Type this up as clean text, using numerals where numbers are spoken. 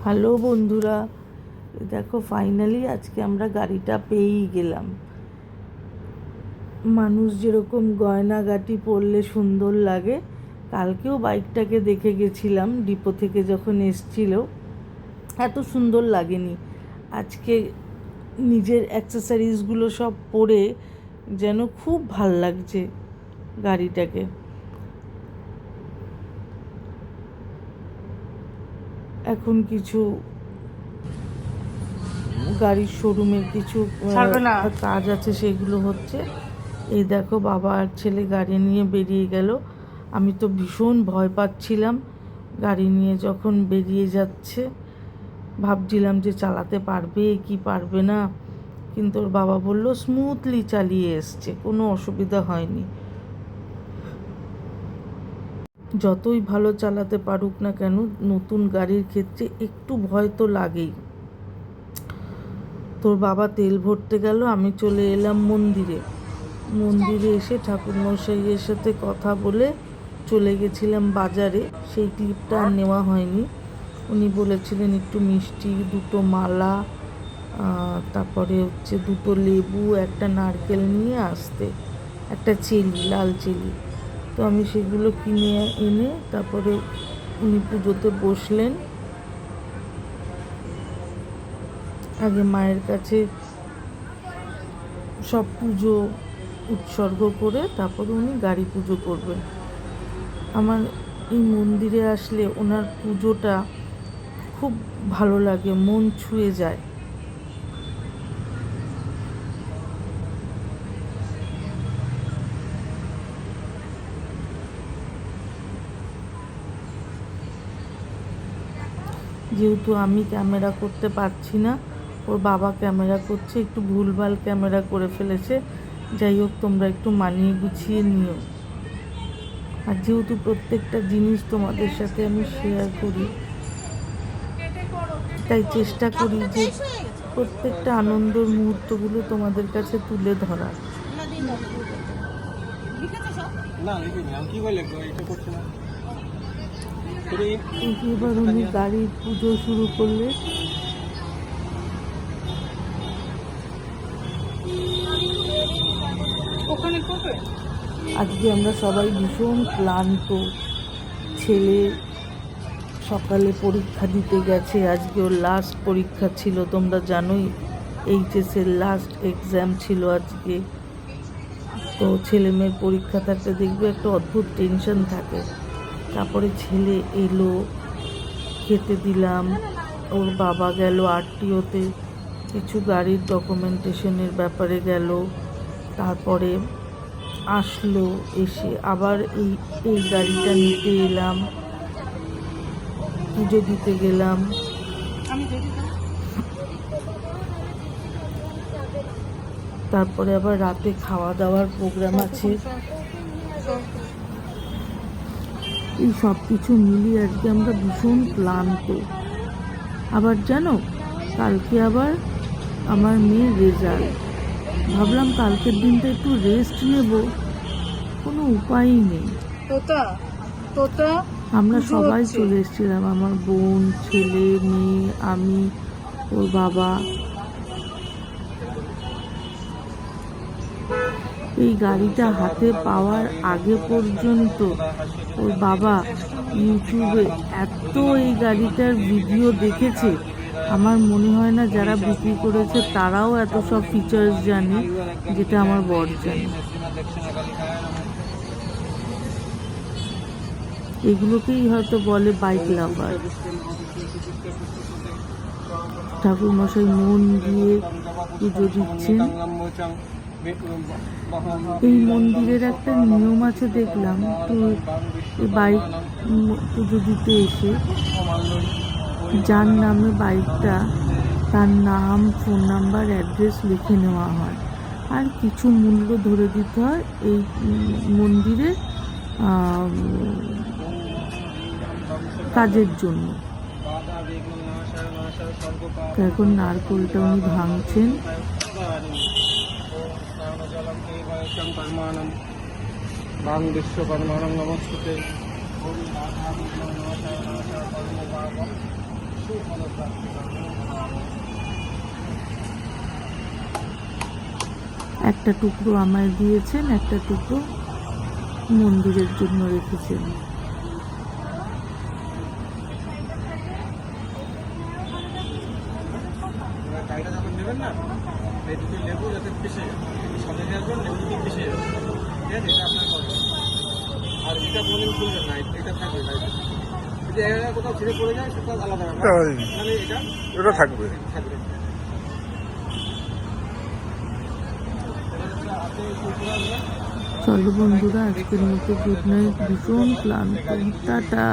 Hello বন্ধুরা, দেখো finally আজকে আমরা গাড়িটা পেয়েই গেলাম। মানুষ যেরকম গয়নাগাটি পরলে সুন্দর লাগে, কালকেও বাইকটাকে দেখে গেছিলাম ডিপো থেকে যখন এসছিল, এত সুন্দর লাগেনি। আজকে নিজের অ্যাক্সেসরিজগুলো সব পরে যেন খুব ভাল লাগছে গাড়িটাকে। এখন কিছু গাড়ির শোরুমের কিছু কাজ আছে, সেগুলো হচ্ছে। এই দেখো বাবা আর ছেলে গাড়ি নিয়ে বেরিয়ে গেল। আমি তো ভীষণ ভয় পাচ্ছিলাম গাড়ি নিয়ে যখন বেরিয়ে যাচ্ছে, ভাবছিলাম যে চালাতে পারবে কি পারবে না, কিন্তু ওর বাবা বলল স্মুথলি চালিয়ে এসছে, কোনো অসুবিধা হয়নি। যতই ভালো চালাতে পারুক না কেন, নতুন গাড়ির ক্ষেত্রে একটু ভয় তো লাগেই। তোর বাবা তেল ভরতে গেল, আমি চলে এলাম মন্দিরে এসে ঠাকুরমশাইয়ের সাথে কথা বলে চলে গেছিলাম বাজারে। সেই ক্লিপটা আর নেওয়া হয়নি। উনি বলেছিলেন একটু মিষ্টি, দুটো মালা, তারপরে হচ্ছে দুটো লেবু, একটা নারকেল নিয়ে আসতে, একটা চেলি, লাল চেলি। তো আমি সেগুলো কিনে এনে তারপরে উনি পুজোতে বসলেন। আগে মায়ের কাছে সব পুজো উৎসর্গ করে তারপরে উনি গাড়ি পুজো করবেন। আমার এই মন্দিরে আসলে ওনার পুজোটা খুব ভালো লাগে, মন ছুঁয়ে যায়। যেহেতু আমি ক্যামেরা করতে পারছি না, ওর বাবা ক্যামেরা করছে, একটু ভুলভাল ক্যামেরা করে ফেলেছে। যাই হোক, তোমরা একটু মানিয়ে গুছিয়ে নিও। আর যেহেতু প্রত্যেকটা জিনিস তোমাদের সাথে আমি শেয়ার করি, তাই চেষ্টা করি যে প্রত্যেকটা আনন্দের মুহূর্তগুলো তোমাদের কাছে তুলে ধরার। এবার উনি গাড়ির পুজো শুরু করলে। আজকে আমরা সবাই ভীষণ ক্লান্ত। ছেলে সকালে পরীক্ষা দিতে গেছে, আজকে ওর লাস্ট পরীক্ষা ছিল, তোমরা জানোই এইচএসের লাস্ট এক্সাম ছিল আজকে। তো ছেলে মেয়ের পরীক্ষা থাকতে দেখবে একটা অদ্ভুত টেনশন থাকে। তারপরে ছেলে এলো, খেতে দিলাম, ওর বাবা গেল আরটিওতে, কিছু গাড়ির ডকুমেন্টেশনের ব্যাপারে গেল, তারপরে আসলো, এসে আবার এই গাড়িটা নিতে এলাম, পুজো দিতে গেলাম। তারপরে আবার রাতে খাওয়া দাওয়ার প্রোগ্রাম আছে। এই সব কিছু মিলিয়ে আজকে আমরা ভীষণ ক্লান্ত। আবার জানো, কালকে আবার আমার মেয়ের রেজাল্ট। ভাবলাম কালকের দিনটা একটু রেস্ট নেব, কোনো উপায়ই নেই। আমরা সবাই চলে এসেছিলাম, আমার বোন, ছেলে, মেয়ে, আমি, ওর বাবা। এই গাড়িটা হাতে পাওয়ার আগে পর্যন্ত ওর বাবা ইউটিউবে এত এই গাড়িটার ভিডিও দেখেছে, আমার মনে হয় না যারা বিক্রি করেছে তারাও এত সব ফিচার্স জানে যেটা আমার বর জানে। এগুলোকেই হয়তো বলে বাইক লাভার। ঠাকুরমশাই মন দিয়ে পুজো দিচ্ছেন। এই মন্দিরের একটা নিয়ম আছে দেখলাম, তো এই বাইক পুজো দিতে এসে যার নামে বাইকটা, তার নাম, ফোন নাম্বার, অ্যাড্রেস লিখে নেওয়া হয়, আর কিছু মূল্য ধরে দিতে হয় এই মন্দিরের কাজের জন্য। এখন নারকোলটা উনি ভাঙছেন। একটা টুকরো আমায় দিয়েছেন, একটা টুকরো মন্দিরের জন্য রেখেছেন। গাড়িটা যখন নেবেন না, এই দুটো লেবু যাতে পিষে যায়, সামনে নিয়ে আসবেন, লেবু দুটো পিষে যাবে, ঠিক আছে? এটা আপনার কথা। আর এটা কোনোদিন খুলবেন না, এটা থাকবে গাড়িতে। যদি এখানে কোথাও ছিঁড়ে পড়ে যায় সেটা আলাদা ব্যাপার, মানে এটা থাকবে। থাকবে। চলো বন্ধুরা, আজকের মতো গুড নাইট। ভীষণ ক্লান্ত, টাটা।